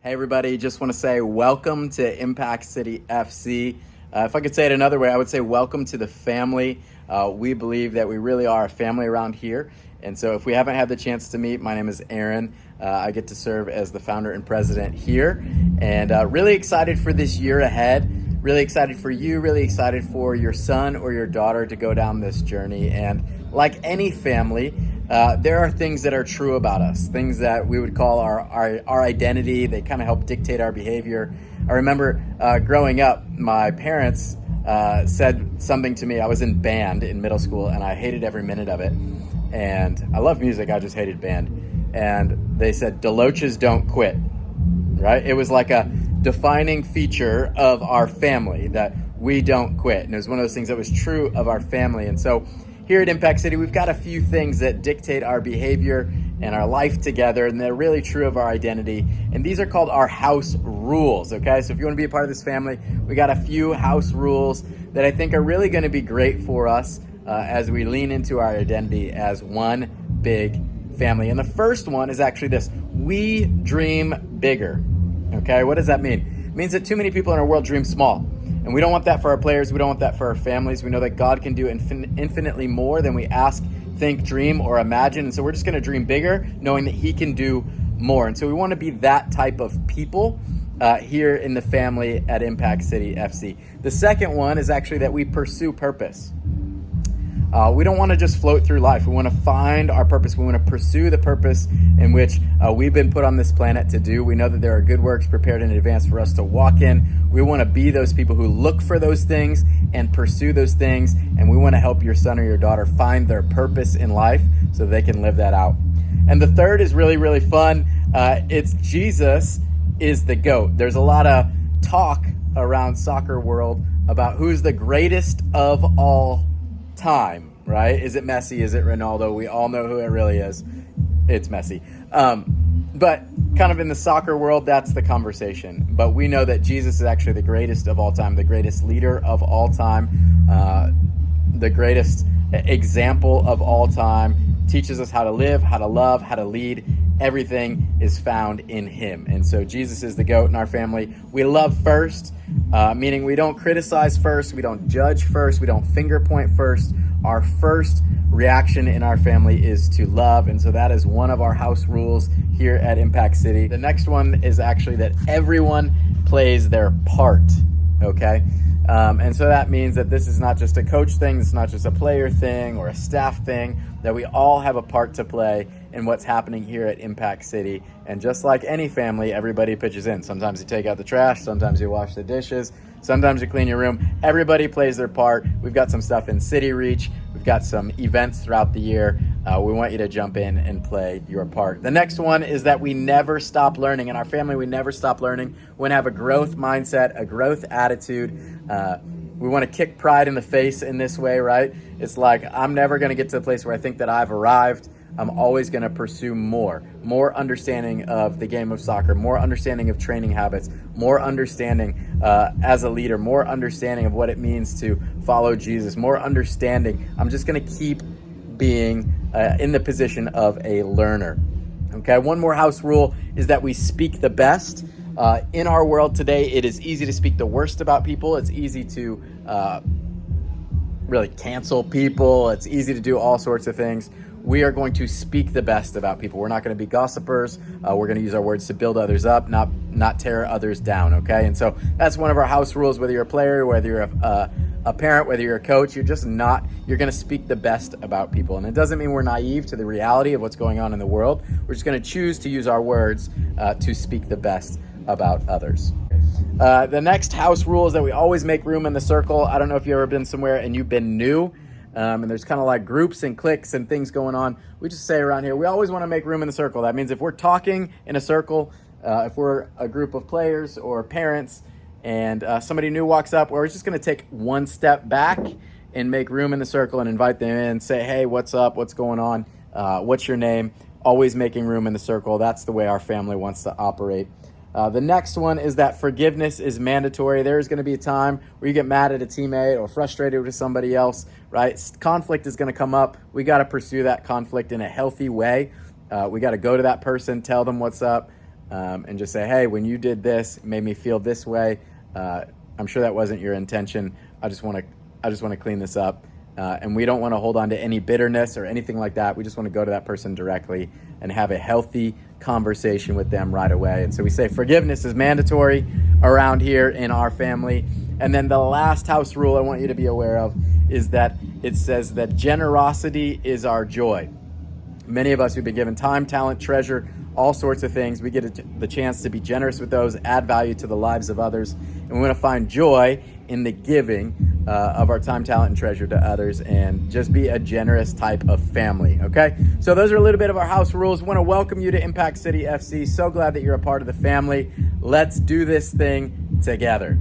Hey everybody, just want to say welcome to Impact City FC. If I could say it another way, I would say welcome to the family. We believe that we really are a family around here. And so if we haven't had the chance to meet, my name is Aaron. I get to serve as the founder and president here. And really excited for this year ahead. Really excited for you, really excited for your son or your daughter to go down this journey. And like any family, there are things that are true about us, things that we would call our identity. They kind of help dictate our behavior. I remember growing up, my parents said something to me. I was in band in middle school and I hated every minute of it. And I love music, I just hated band. And they said, "Deloaches don't quit," right? It was like a defining feature of our family that we don't quit. And it was one of those things that was true of our family. And so here at Impact City, we've got a few things that dictate our behavior and our life together, and they're really true of our identity. And these are called our house rules, okay? So if you want to be a part of this family, we got a few house rules that I think are really going to be great for us as we lean into our identity as one big family. And the first one is actually this: we dream bigger, okay? What does that mean? It means that too many people in our world dream small. And we don't want that for our players. We don't want that for our families. We know that God can do infinitely more than we ask, think, dream, or imagine. And so we're just going to dream bigger, knowing that He can do more. And so we want to be that type of people here in the family at Impact City FC. The second one is actually that we pursue purpose. We don't want to just float through life. We want to find our purpose. We want to pursue the purpose in which we've been put on this planet to do. We know that there are good works prepared in advance for us to walk in. We want to be those people who look for those things and pursue those things. And we want to help your son or your daughter find their purpose in life so they can live that out. And the third is really, really fun. It's Jesus is the GOAT. There's a lot of talk around soccer world about who's the greatest of all time, right? Is it Messi? Is it Ronaldo? We all know who it really is. It's Messi. But kind of in the soccer world, that's the conversation. But we know that Jesus is actually the greatest of all time, the greatest leader of all time, the greatest example of all time, teaches us how to live, how to love, how to lead. Everything is found in Him. And so Jesus is the GOAT in our family. We love first, meaning we don't criticize first, we don't judge first, we don't finger point first. Our first reaction in our family is to love. And so that is one of our house rules here at Impact City. The next one is actually that everyone plays their part, okay? And so that means that this is not just a coach thing, it's not just a player thing or a staff thing, that we all have a part to play in what's happening here at Impact City. And just like any family, everybody pitches in. Sometimes you take out the trash, sometimes you wash the dishes, sometimes you clean your room. Everybody plays their part. We've got some stuff in City Reach. We've got some events throughout the year. We want you to jump in and play your part. The next one is that we never stop learning. In our family, we never stop learning. We want to have a growth mindset, a growth attitude. We want to kick pride in the face in this way, right? It's like, I'm never going to get to the place where I think that I've arrived. I'm always going to pursue more understanding of the game of soccer, more understanding of training habits, more understanding as a leader, more understanding of what it means to follow Jesus, more understanding. I'm just going to keep being in the position of a learner. Okay, one more house rule is that we speak the best. In our world today, it is easy to speak the worst about people. It's easy to really cancel people. It's easy to do all sorts of things. We are going to speak the best about people. We're not going to be gossipers. We're going to use our words to build others up, not tear others down, okay? And so that's one of our house rules, whether you're a player, whether you're a parent, whether you're a coach, you're going to speak the best about people. And it doesn't mean we're naive to the reality of what's going on in the world. We're just going to choose to use our words to speak the best about others. The next house rule is that we always make room in the circle. I don't know if you've ever been somewhere and you've been new, and there's kind of like groups and cliques and things going on. We just say around here, we always want to make room in the circle. That means if we're talking in a circle, if we're a group of players or parents and somebody new walks up, we're just going to take one step back and make room in the circle and invite them in, say, hey, what's up? What's going on? What's your name? Always making room in the circle. That's the way our family wants to operate. The next one is that forgiveness is mandatory. There's going to be a time where you get mad at a teammate or frustrated with somebody else, right? Conflict is going to come up. We got to pursue that conflict in a healthy way. We got to go to that person, tell them what's up, and just say, hey, when you did this, it made me feel this way. I'm sure that wasn't your intention. I just want to clean this up. And we don't want to hold on to any bitterness or anything like that. We just want to go to that person directly and have a healthy conversation with them right away. And so we say forgiveness is mandatory around here in our family. And then the last house rule I want you to be aware of is that it says that generosity is our joy. Many of us, we've been given time, talent, treasure, all sorts of things. We get the chance to be generous with those, add value to the lives of others. And we want to find joy in the giving of our time, talent, and treasure to others, and just be a generous type of family, okay? So those are a little bit of our house rules. Want to welcome you to Impact City FC. So glad that you're a part of the family. Let's do this thing together.